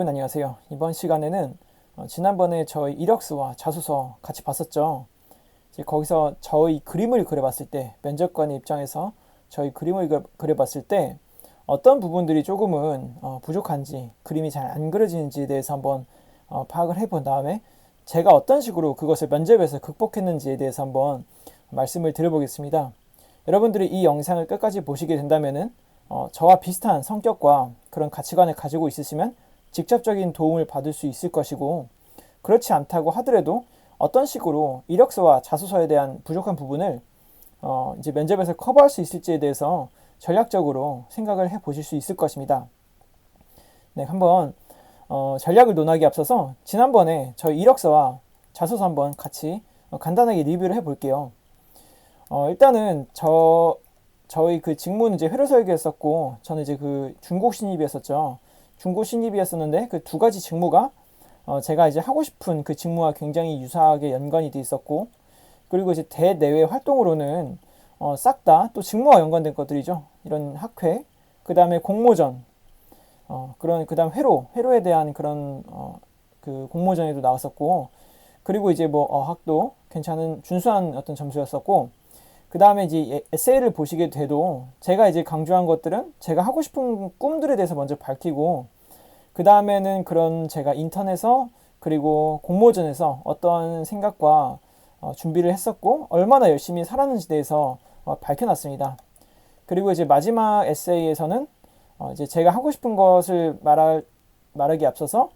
여러분 안녕하세요. 이번 시간에는 지난번에 저희 이력서와 자소서 같이 봤었죠. 이제 거기서 저희 그림을 그려봤을 때, 면접관의 입장에서 저희 그림을 그려봤을 때 어떤 부분들이 조금은 부족한지, 그림이 잘 안 그려지는지에 대해서 한번 파악을 해본 다음에 제가 어떤 식으로 그것을 면접에서 극복했는지에 대해서 한번 말씀을 드려보겠습니다. 여러분들이 이 영상을 끝까지 보시게 된다면은 저와 비슷한 성격과 그런 가치관을 가지고 있으시면 직접적인 도움을 받을 수 있을 것이고, 그렇지 않다고 하더라도 어떤 식으로 이력서와 자소서에 대한 부족한 부분을 이제 면접에서 커버할 수 있을지에 대해서 전략적으로 생각을 해 보실 수 있을 것입니다. 네, 한번 전략을 논하기 앞서서 지난번에 저희 이력서와 자소서 한번 같이 간단하게 리뷰를 해 볼게요. 일단은 저희 그 직무는 이제 회로 설계였었고, 저는 이제 그 중국 신입이었었죠. 중국 신입이었었는데 그 두 가지 직무가 제가 이제 하고 싶은 그 직무와 굉장히 유사하게 연관이 돼 있었고, 그리고 이제 대내외 활동으로는 싹 다 또 직무와 연관된 것들이죠. 이런 학회, 그 다음에 공모전, 그런 그 다음 회로에 대한 그런 그 공모전에도 나왔었고, 그리고 이제 뭐 어학도 괜찮은 준수한 어떤 점수였었고, 그 다음에 이제 에세이를 보시게 돼도 제가 이제 강조한 것들은 제가 하고 싶은 꿈들에 대해서 먼저 밝히고, 그 다음에는 그런 제가 인턴에서 그리고 공모전에서 어떤 생각과 준비를 했었고 얼마나 열심히 살았는지 대해서 밝혀놨습니다. 그리고 이제 마지막 에세이에서는 이제 제가 하고 싶은 것을 말하기 앞서서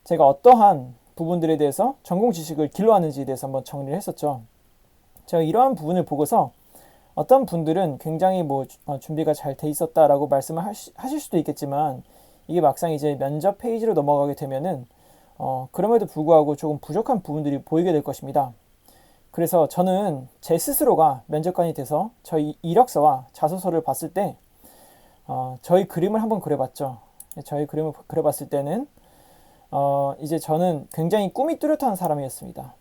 제가 어떠한 부분들에 대해서 전공 지식을 길러왔는지에 대해서 한번 정리를 했었죠. 제가 이러한 부분을 보고서 어떤 분들은 굉장히 뭐 준비가 잘 돼 있었다라고 말씀을 하실 수도 있겠지만, 이게 막상 이제 면접 페이지로 넘어가게 되면은 그럼에도 불구하고 조금 부족한 부분들이 보이게 될 것입니다. 그래서 저는 제 스스로가 면접관이 돼서 저희 이력서와 자소서를 봤을 때 저희 그림을 한번 그려봤죠. 저희 그림을 그려봤을 때는 이제 저는 굉장히 꿈이 뚜렷한 사람이었습니다.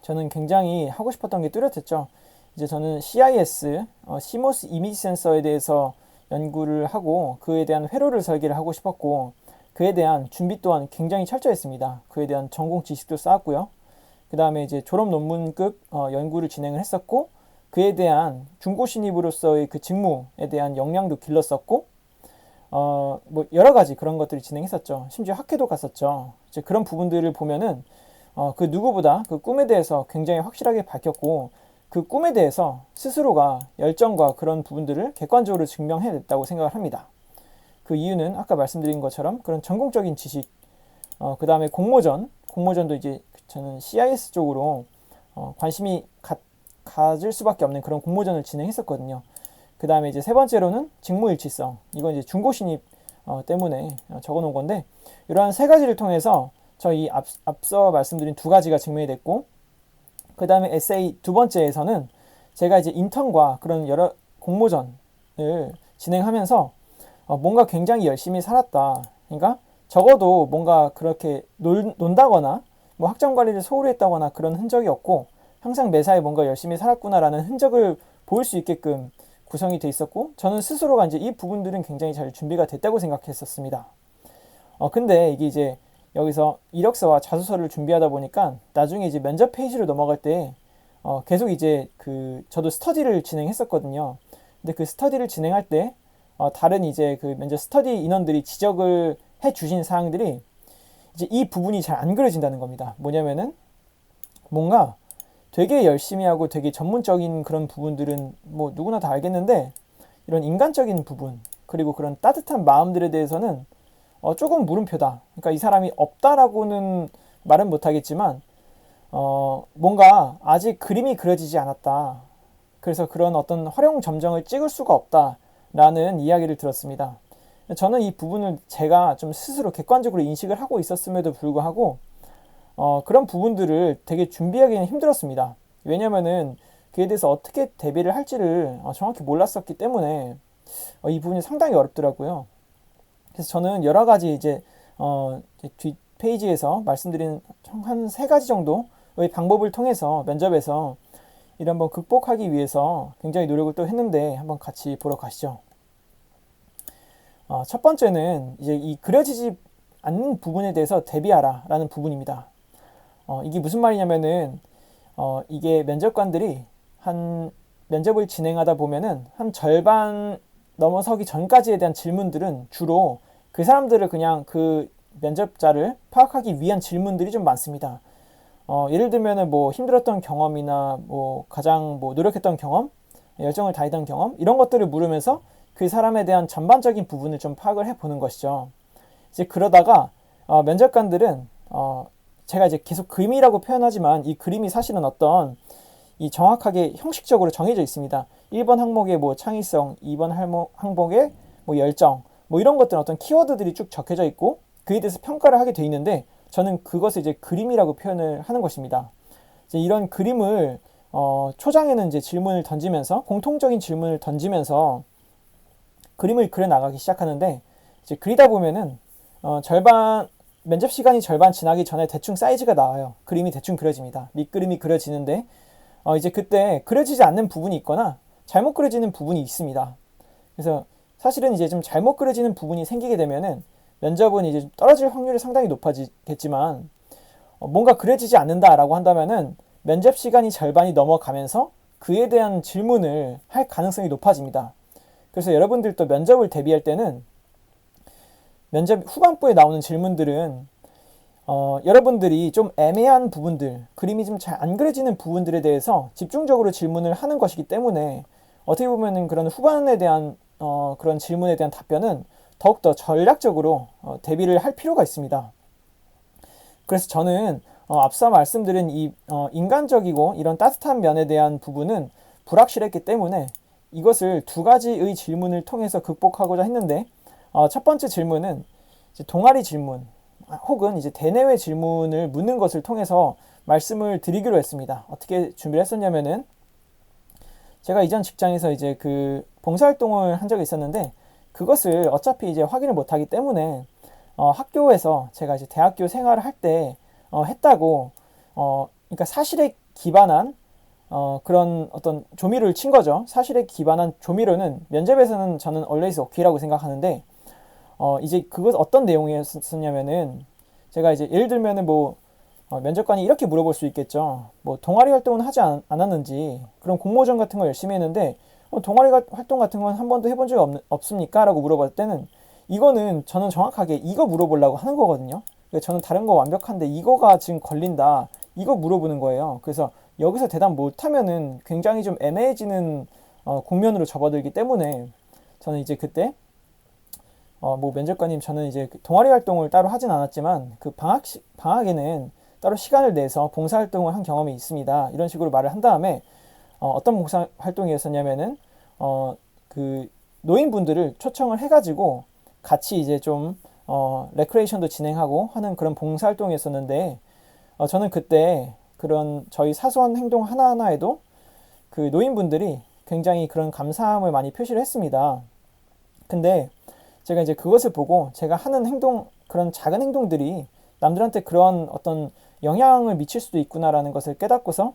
저는 굉장히 하고 싶었던 게 뚜렷했죠. 이제 저는 CIS, CMOS 이미지 센서에 대해서 연구를 하고 그에 대한 회로를 설계를 하고 싶었고, 그에 대한 준비 또한 굉장히 철저했습니다. 그에 대한 전공 지식도 쌓았고요. 그 다음에 이제 졸업 논문급 연구를 진행을 했었고, 그에 대한 중고 신입으로서의 그 직무에 대한 역량도 길렀었고, 뭐 여러 가지 그런 것들을 진행했었죠. 심지어 학회도 갔었죠. 이제 그런 부분들을 보면은 그 누구보다 그 꿈에 대해서 굉장히 확실하게 밝혔고, 그 꿈에 대해서 스스로가 열정과 그런 부분들을 객관적으로 증명해냈다고 생각을 합니다. 그 이유는 아까 말씀드린 것처럼 그런 전공적인 지식, 그 다음에 공모전도 이제 저는 CIS 쪽으로 관심이 가질 수밖에 없는 그런 공모전을 진행했었거든요. 그 다음에 이제 세 번째로는 직무일치성. 이건 이제 중고 신입 때문에 적어놓은 건데, 이러한 세 가지를 통해서 저희 앞서 말씀드린 두 가지가 증명이 됐고, 그 다음에 에세이 두 번째에서는 제가 이제 인턴과 그런 여러 공모전을 진행하면서 뭔가 굉장히 열심히 살았다. 그러니까 적어도 뭔가 그렇게 논다거나 뭐 학점 관리를 소홀히 했다거나 그런 흔적이 없고, 항상 매사에 뭔가 열심히 살았구나라는 흔적을 보일 수 있게끔 구성이 돼 있었고, 저는 스스로가 이제 이 부분들은 굉장히 잘 준비가 됐다고 생각했었습니다. 근데 이게 이제 여기서 이력서와 자소서를 준비하다 보니까 나중에 이제 면접 페이지로 넘어갈 때 계속 이제 그 저도 스터디를 진행했었거든요. 근데 그 스터디를 진행할 때 다른 이제 그 면접 스터디 인원들이 지적을 해 주신 사항들이 이제 이 부분이 잘 안 그려진다는 겁니다. 뭐냐면은 뭔가 되게 열심히 하고 되게 전문적인 그런 부분들은 뭐 누구나 다 알겠는데, 이런 인간적인 부분 그리고 그런 따뜻한 마음들에 대해서는 조금 물음표다. 그러니까 이 사람이 없다라고는 말은 못하겠지만 뭔가 아직 그림이 그려지지 않았다. 그래서 그런 어떤 활용 점정을 찍을 수가 없다라는 이야기를 들었습니다. 저는 이 부분을 제가 좀 스스로 객관적으로 인식을 하고 있었음에도 불구하고 그런 부분들을 되게 준비하기는 힘들었습니다. 왜냐면은 그에 대해서 어떻게 대비를 할지를 정확히 몰랐었기 때문에 이 부분이 상당히 어렵더라고요. 그래서 저는 여러 가지 이제 뒷 페이지에서 말씀드린 한 세 가지 정도의 방법을 통해서 면접에서 이를 한번 극복하기 위해서 굉장히 노력을 또 했는데, 한번 같이 보러 가시죠. 첫 번째는 이제 이 그려지지 않는 부분에 대해서 대비하라 라는 부분입니다. 이게 무슨 말이냐면은 이게 면접관들이 한 면접을 진행하다 보면은 한 절반 넘어서기 전까지에 대한 질문들은 주로 그 사람들을 그냥 그 면접자를 파악하기 위한 질문들이 좀 많습니다. 예를 들면은 뭐 힘들었던 경험이나 뭐 가장 뭐 노력했던 경험, 열정을 다했던 경험 이런 것들을 물으면서 그 사람에 대한 전반적인 부분을 좀 파악을 해보는 것이죠. 이제 그러다가 면접관들은 제가 이제 계속 그림이라고 표현하지만 이 그림이 사실은 어떤 이 정확하게 형식적으로 정해져 있습니다. 1번 항목에 뭐 창의성, 2번 항목에 뭐 열정, 뭐 이런 것들은 어떤 키워드들이 쭉 적혀져 있고 그에 대해서 평가를 하게 돼 있는데 저는 그것을 이제 그림이라고 표현을 하는 것입니다. 이제 이런 그림을 초장에는 이제 질문을 던지면서 공통적인 질문을 던지면서 그림을 그려 나가기 시작하는데 이제 그리다 보면은 절반 면접 시간이 절반 지나기 전에 대충 사이즈가 나와요. 그림이 대충 그려집니다. 밑그림이 그려지는데 이제 그때 그려지지 않는 부분이 있거나 잘못 그려지는 부분이 있습니다. 그래서 사실은 이제 좀 잘못 그려지는 부분이 생기게 되면은 면접은 이제 떨어질 확률이 상당히 높아지겠지만 뭔가 그려지지 않는다라고 한다면은 면접 시간이 절반이 넘어가면서 그에 대한 질문을 할 가능성이 높아집니다. 그래서 여러분들도 면접을 대비할 때는 면접 후반부에 나오는 질문들은 여러분들이 좀 애매한 부분들, 그림이 좀 잘 안 그려지는 부분들에 대해서 집중적으로 질문을 하는 것이기 때문에 어떻게 보면은 그런 후반에 대한 그런 질문에 대한 답변은 더욱더 전략적으로 대비를 할 필요가 있습니다. 그래서 저는 앞서 말씀드린 이 인간적이고 이런 따뜻한 면에 대한 부분은 불확실했기 때문에 이것을 두 가지의 질문을 통해서 극복하고자 했는데 첫 번째 질문은 이제 동아리 질문 혹은 이제 대내외 질문을 묻는 것을 통해서 말씀을 드리기로 했습니다. 어떻게 준비를 했었냐면은 제가 이전 직장에서 이제 그 봉사활동을 한 적이 있었는데 그것을 어차피 이제 확인을 못하기 때문에 학교에서 제가 이제 대학교 생활을 할 때 했다고 그러니까 사실에 기반한 그런 어떤 조미료를 친 거죠. 사실에 기반한 조미료는 면접에서는 저는 always okay라고 생각하는데 이제 그것 어떤 내용이었냐면은 제가 이제 예를 들면은 뭐 면접관이 이렇게 물어볼 수 있겠죠. 뭐 동아리 활동은 하지 않았는지 그런 공모전 같은 거 열심히 했는데 동아리 활동 같은 건 한 번도 해본 적이 없습니까? 라고 물어볼 때는 이거는 저는 정확하게 이거 물어보려고 하는 거거든요. 그러니까 저는 다른 거 완벽한데 이거가 지금 걸린다. 이거 물어보는 거예요. 그래서 여기서 대답 못하면은 굉장히 좀 애매해지는 국면으로 접어들기 때문에 저는 이제 그때 뭐 면접관님 저는 이제 동아리 활동을 따로 하진 않았지만 그 방학에는 따로 시간을 내서 봉사활동을 한 경험이 있습니다. 이런 식으로 말을 한 다음에 어떤 봉사활동이었었냐면은 그 노인분들을 초청을 해가지고 같이 이제 좀 레크레이션도 진행하고 하는 그런 봉사활동이었었는데 저는 그때 그런 저희 사소한 행동 하나하나에도 그 노인분들이 굉장히 그런 감사함을 많이 표시를 했습니다. 근데 제가 이제 그것을 보고 제가 하는 행동, 그런 작은 행동들이 남들한테 그런 어떤 영향을 미칠 수도 있구나라는 것을 깨닫고서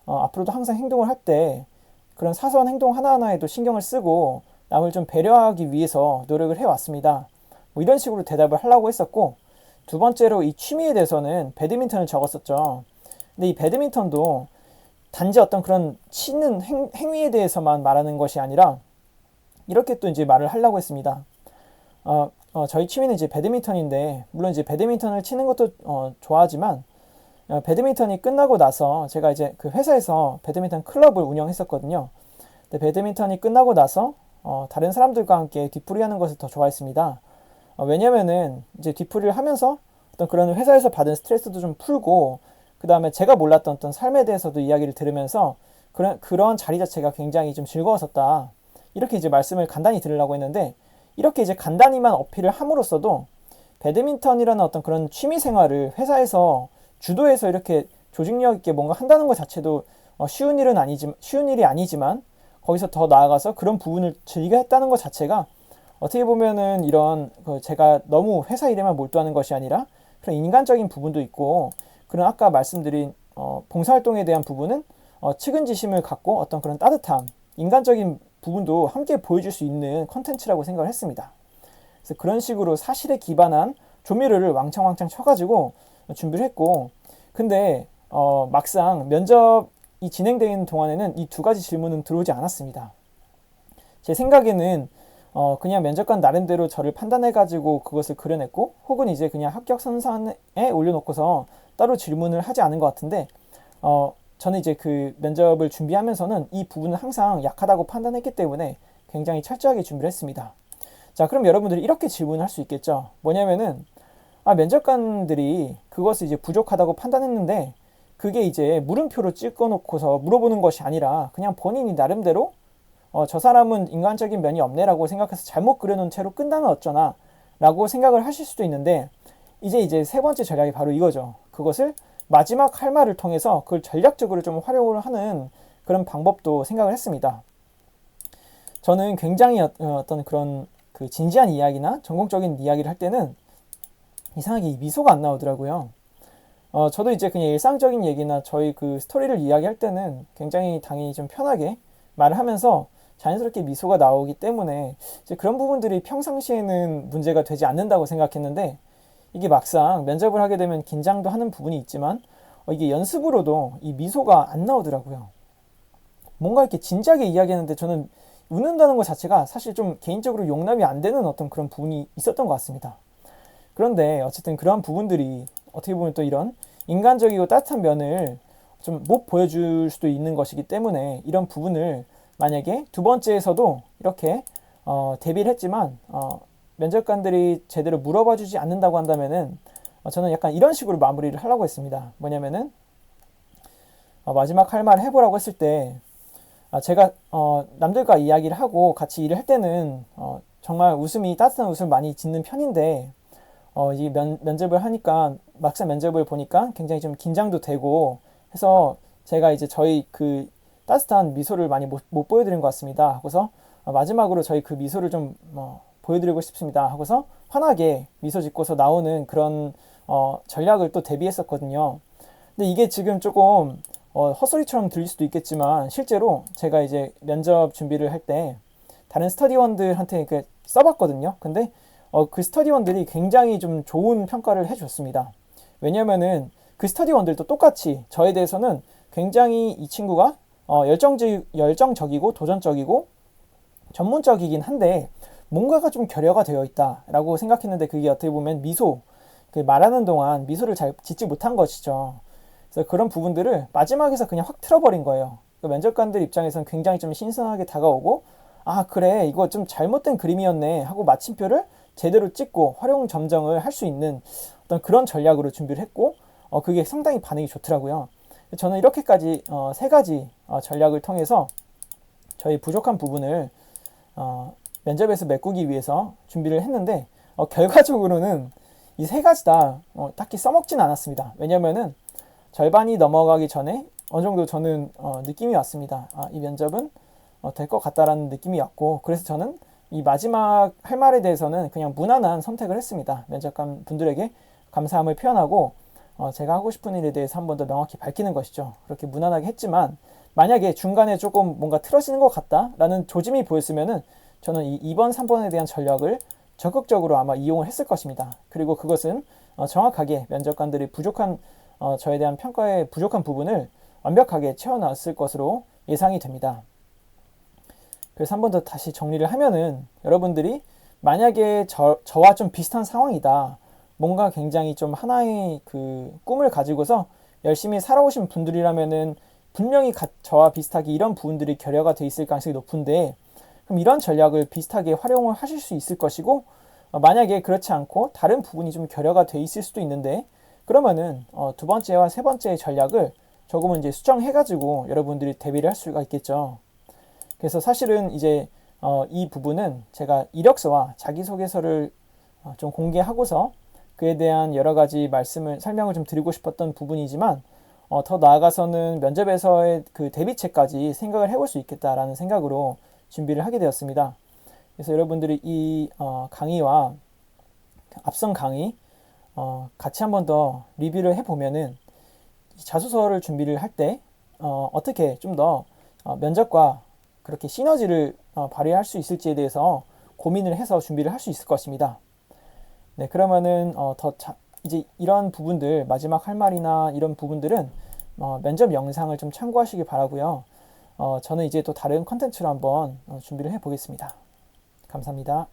앞으로도 항상 행동을 할 때 그런 사소한 행동 하나하나에도 신경을 쓰고 남을 좀 배려하기 위해서 노력을 해왔습니다. 뭐 이런 식으로 대답을 하려고 했었고 두 번째로 이 취미에 대해서는 배드민턴을 적었었죠. 근데 이 배드민턴도 단지 어떤 그런 치는 행위에 대해서만 말하는 것이 아니라 이렇게 또 이제 말을 하려고 했습니다. 저희 취미는 이제 배드민턴인데 물론 이제 배드민턴을 치는 것도 좋아하지만 배드민턴이 끝나고 나서 제가 이제 그 회사에서 배드민턴 클럽을 운영했었거든요. 근데 배드민턴이 끝나고 나서 다른 사람들과 함께 뒤풀이 하는 것을 더 좋아했습니다. 왜냐면은 이제 뒤풀이를 하면서 어떤 그런 회사에서 받은 스트레스도 좀 풀고 그 다음에 제가 몰랐던 어떤 삶에 대해서도 이야기를 들으면서 그런 자리 자체가 굉장히 좀 즐거웠었다. 이렇게 이제 말씀을 간단히 드리려고 했는데 이렇게 이제 간단히만 어필을 함으로써도 배드민턴이라는 어떤 그런 취미 생활을 회사에서 주도해서 이렇게 조직력 있게 뭔가 한다는 것 자체도 쉬운 일이 아니지만 거기서 더 나아가서 그런 부분을 즐겨 했다는 것 자체가 어떻게 보면은 이런 제가 너무 회사 일에만 몰두하는 것이 아니라 그런 인간적인 부분도 있고 그런 아까 말씀드린 봉사활동에 대한 부분은 측은지심을 갖고 어떤 그런 따뜻함, 인간적인 부분도 함께 보여줄 수 있는 컨텐츠라고 생각을 했습니다. 그래서 그런 식으로 사실에 기반한 조미료를 왕창왕창 쳐가지고 준비를 했고, 근데 막상 면접이 진행되는 동안에는 이 두 가지 질문은 들어오지 않았습니다. 제 생각에는 그냥 면접관 나름대로 저를 판단해가지고 그것을 그려냈고, 혹은 이제 그냥 합격 선산에 올려놓고서 따로 질문을 하지 않은 것 같은데, 저는 이제 그 면접을 준비하면서는 이 부분은 항상 약하다고 판단했기 때문에 굉장히 철저하게 준비를 했습니다. 자, 그럼 여러분들이 이렇게 질문을 할 수 있겠죠. 뭐냐면은, 면접관들이 그것을 이제 부족하다고 판단했는데, 그게 이제 물음표로 찍어놓고서 물어보는 것이 아니라 그냥 본인이 나름대로 저 사람은 인간적인 면이 없네라고 생각해서 잘못 그려놓은 채로 끝나면 어쩌나 라고 생각을 하실 수도 있는데, 이제 세 번째 전략이 바로 이거죠. 그것을 마지막 할 말을 통해서 그걸 전략적으로 좀 활용을 하는 그런 방법도 생각을 했습니다. 저는 굉장히 어떤 그런 그 진지한 이야기나 전공적인 이야기를 할 때는 이상하게 이 미소가 안 나오더라고요. 저도 이제 그냥 일상적인 얘기나 저희 그 스토리를 이야기할 때는 굉장히 당연히 좀 편하게 말을 하면서 자연스럽게 미소가 나오기 때문에 이제 그런 부분들이 평상시에는 문제가 되지 않는다고 생각했는데, 이게 막상 면접을 하게 되면 긴장도 하는 부분이 있지만 이게 연습으로도 이 미소가 안 나오더라고요. 뭔가 이렇게 진지하게 이야기하는데 저는 웃는다는 것 자체가 사실 좀 개인적으로 용납이 안 되는 어떤 그런 부분이 있었던 것 같습니다. 그런데 어쨌든 그러한 부분들이 어떻게 보면 또 이런 인간적이고 따뜻한 면을 좀 못 보여줄 수도 있는 것이기 때문에, 이런 부분을 만약에 두 번째에서도 이렇게 대비를 했지만 면접관들이 제대로 물어봐주지 않는다고 한다면은 저는 약간 이런 식으로 마무리를 하려고 했습니다. 뭐냐면은 마지막 할 말을 해보라고 했을 때, 제가 남들과 이야기를 하고 같이 일을 할 때는 정말 따뜻한 웃음을 많이 짓는 편인데, 이 면접을 하니까 막상 면접을 보니까 굉장히 좀 긴장도 되고 해서 제가 이제 저희 그 따뜻한 미소를 많이 못 보여드린 것 같습니다 하고서, 마지막으로 저희 그 미소를 좀 보여드리고 싶습니다 하고서 환하게 미소 짓고서 나오는 그런 전략을 또 대비했었거든요. 근데 이게 지금 조금 헛소리처럼 들릴 수도 있겠지만, 실제로 제가 이제 면접 준비를 할 때 다른 스터디원들한테 써봤거든요. 근데 그 스터디원들이 굉장히 좀 좋은 평가를 해줬습니다. 왜냐면은 그 스터디원들도 똑같이 저에 대해서는 굉장히 이 친구가 열정적이고 도전적이고 전문적이긴 한데 뭔가가 좀 결여가 되어 있다라고 생각했는데, 그게 어떻게 보면 미소, 그 말하는 동안 미소를 잘 짓지 못한 것이죠. 그래서 그런 부분들을 마지막에서 그냥 확 틀어버린 거예요. 그 면접관들 입장에서는 굉장히 좀 신선하게 다가오고, 그래, 이거 좀 잘못된 그림이었네 하고 마침표를 제대로 찍고 활용 점정을 할 수 있는 어떤 그런 전략으로 준비를 했고, 그게 상당히 반응이 좋더라고요. 저는 이렇게까지 세 가지 전략을 통해서 저희 부족한 부분을 면접에서 메꾸기 위해서 준비를 했는데, 결과적으로는 이 세 가지 다 딱히 써먹진 않았습니다. 왜냐면은 절반이 넘어가기 전에 어느 정도 저는 느낌이 왔습니다. 이 면접은 될 것 같다라는 느낌이 왔고, 그래서 저는 이 마지막 할 말에 대해서는 그냥 무난한 선택을 했습니다. 면접관 분들에게 감사함을 표현하고 제가 하고 싶은 일에 대해서 한 번 더 명확히 밝히는 것이죠. 그렇게 무난하게 했지만, 만약에 중간에 조금 뭔가 틀어지는 것 같다라는 조짐이 보였으면은 저는 이 2번, 3번에 대한 전략을 적극적으로 아마 이용을 했을 것입니다. 그리고 그것은 정확하게 면접관들이 부족한 저에 대한 평가의 부족한 부분을 완벽하게 채워놨을 것으로 예상이 됩니다. 그래서 한 번 더 다시 정리를 하면은, 여러분들이 만약에 저와 좀 비슷한 상황이다, 뭔가 굉장히 좀 하나의 그 꿈을 가지고서 열심히 살아오신 분들이라면은 분명히 저와 비슷하게 이런 부분들이 결여가 돼 있을 가능성이 높은데, 그럼 이런 전략을 비슷하게 활용을 하실 수 있을 것이고, 만약에 그렇지 않고 다른 부분이 좀 결여가 돼 있을 수도 있는데, 그러면은 두 번째와 세 번째의 전략을 조금은 이제 수정해가지고 여러분들이 대비를 할 수가 있겠죠. 그래서 사실은 이제 이 부분은 제가 이력서와 자기소개서를 좀 공개하고서 그에 대한 여러 가지 설명을 좀 드리고 싶었던 부분이지만, 더 나아가서는 면접에서의 그 대비책까지 생각을 해볼 수 있겠다라는 생각으로 준비를 하게 되었습니다. 그래서 여러분들이 이 강의와 앞선 강의 같이 한번 더 리뷰를 해보면은, 자소서를 준비를 할 때 어떻게 좀 더 면접과 그렇게 시너지를 발휘할 수 있을지에 대해서 고민을 해서 준비를 할 수 있을 것입니다. 네, 그러면은 이제 이런 부분들 마지막 할 말이나 이런 부분들은 면접 영상을 좀 참고하시기 바라고요. 저는 이제 또 다른 컨텐츠로 한번 준비를 해 보겠습니다. 감사합니다.